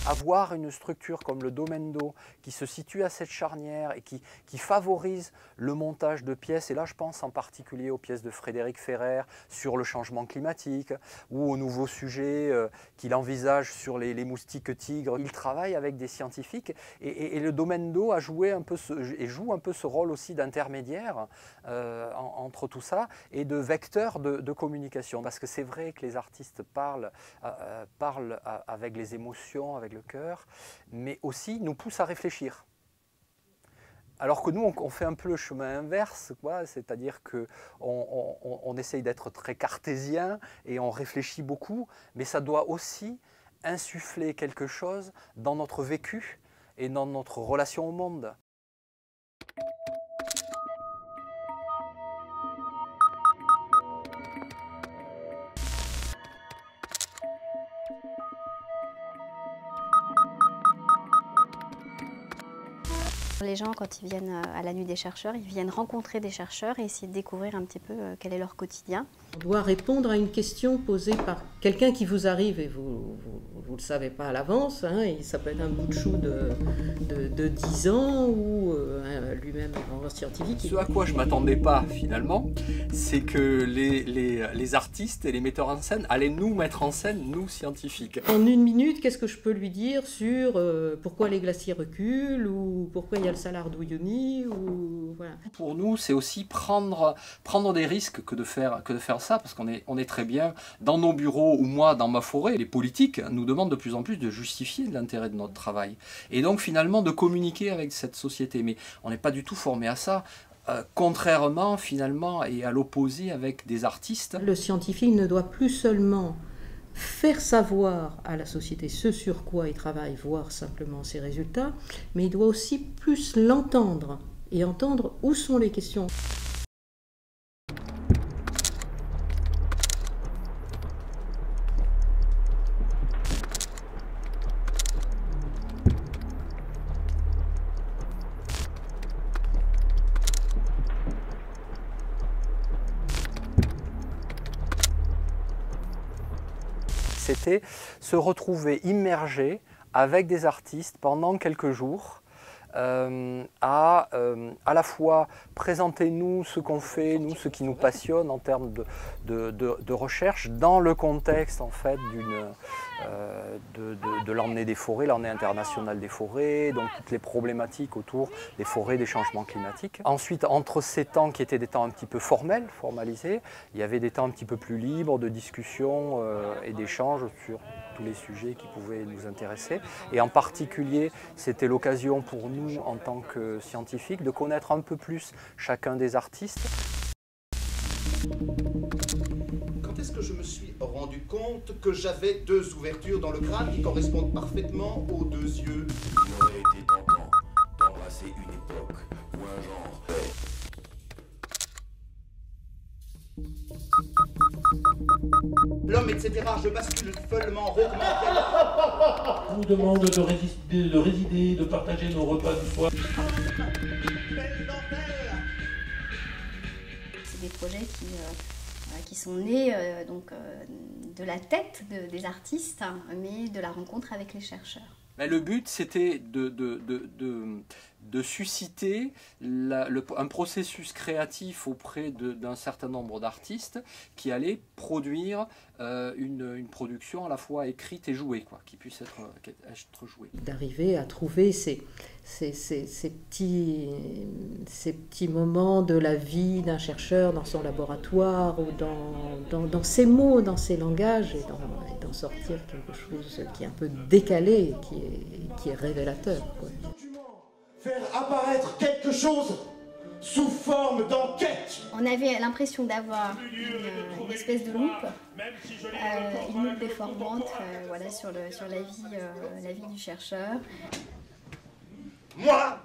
Avoir une structure comme le Domendo qui se situe à cette charnière et qui favorise le montage de pièces, et là je pense en particulier aux pièces de Frédéric Ferrer sur le changement climatique ou aux nouveaux sujets qu'il envisage sur les moustiques tigres. Il travaille avec des scientifiques et le Domendo a joué un peu et joue un peu ce rôle aussi d'intermédiaire entre tout ça et de vecteur de communication. Parce que c'est vrai que les artistes parlent avec les émotions, avec le cœur, mais aussi nous poussent à réfléchir. Alors que nous, on fait un peu le chemin inverse, c'est-à-dire qu'on essaye d'être très cartésien et on réfléchit beaucoup, mais ça doit aussi insuffler quelque chose dans notre vécu et dans notre relation au monde. Les gens, quand ils viennent à la Nuit des chercheurs, ils viennent rencontrer des chercheurs et essayer de découvrir un petit peu quel est leur quotidien. On doit répondre à une question posée par quelqu'un qui vous arrive et vous ne le savez pas à l'avance. Ça peut être un bout de chou de 10 ans ou lui-même un grand scientifique. Ce à quoi je ne m'attendais pas finalement, c'est que les artistes et les metteurs en scène allaient nous mettre en scène, nous scientifiques. En une minute, qu'est-ce que je peux lui dire sur pourquoi les glaciers reculent ou pourquoi il y a le Salar d'Uyuni ou voilà. Pour nous, c'est aussi prendre des risques que de faire ça, parce qu'on est très bien dans nos bureaux ou moi dans ma forêt. Les politiques nous demandent de plus en plus de justifier l'intérêt de notre travail et donc finalement de communiquer avec cette société. Mais on n'est pas du tout formé à ça. Contrairement finalement et à l'opposé avec des artistes. Le scientifique ne doit plus seulement faire savoir à la société ce sur quoi il travaille, voir simplement ses résultats, mais il doit aussi plus l'entendre et entendre où sont les questions. C'était se retrouver immergé avec des artistes pendant quelques jours, à la fois présenter nous ce qu'on fait, nous ce qui nous passionne en termes de recherche dans le contexte en fait de l'emmenée des forêts, l'emmenée internationale des forêts, donc toutes les problématiques autour des forêts, des changements climatiques. Ensuite, entre ces temps qui étaient des temps un petit peu formels, formalisés, il y avait des temps un petit peu plus libres de discussion et d'échange sur tous les sujets qui pouvaient nous intéresser. Et en particulier, c'était l'occasion pour nous, en tant que scientifiques, de connaître un peu plus chacun des artistes. Quand est-ce que je me suis rendu compte que j'avais deux ouvertures dans le crâne qui correspondent parfaitement aux deux yeux? Il aurait été tentant d'embrasser une époque ou un genre. L'homme, etc. Je bascule follement, rauquement. On nous demande de résider, de partager nos repas du soir. C'est des projets qui sont nés de la tête des artistes, mais de la rencontre avec les chercheurs. Mais le but, c'était de susciter un processus créatif auprès d'un certain nombre d'artistes qui allaient produire une production à la fois écrite et jouée, qui puisse être jouée. D'arriver à trouver ces petits moments de la vie d'un chercheur dans son laboratoire ou dans ses mots, dans ses langages et d'en sortir quelque chose qui est un peu décalé et qui est révélateur. Faire apparaître quelque chose sous forme d'enquête. On avait l'impression d'avoir une espèce de loupe, une loupe déformante sur la vie du chercheur. Moi,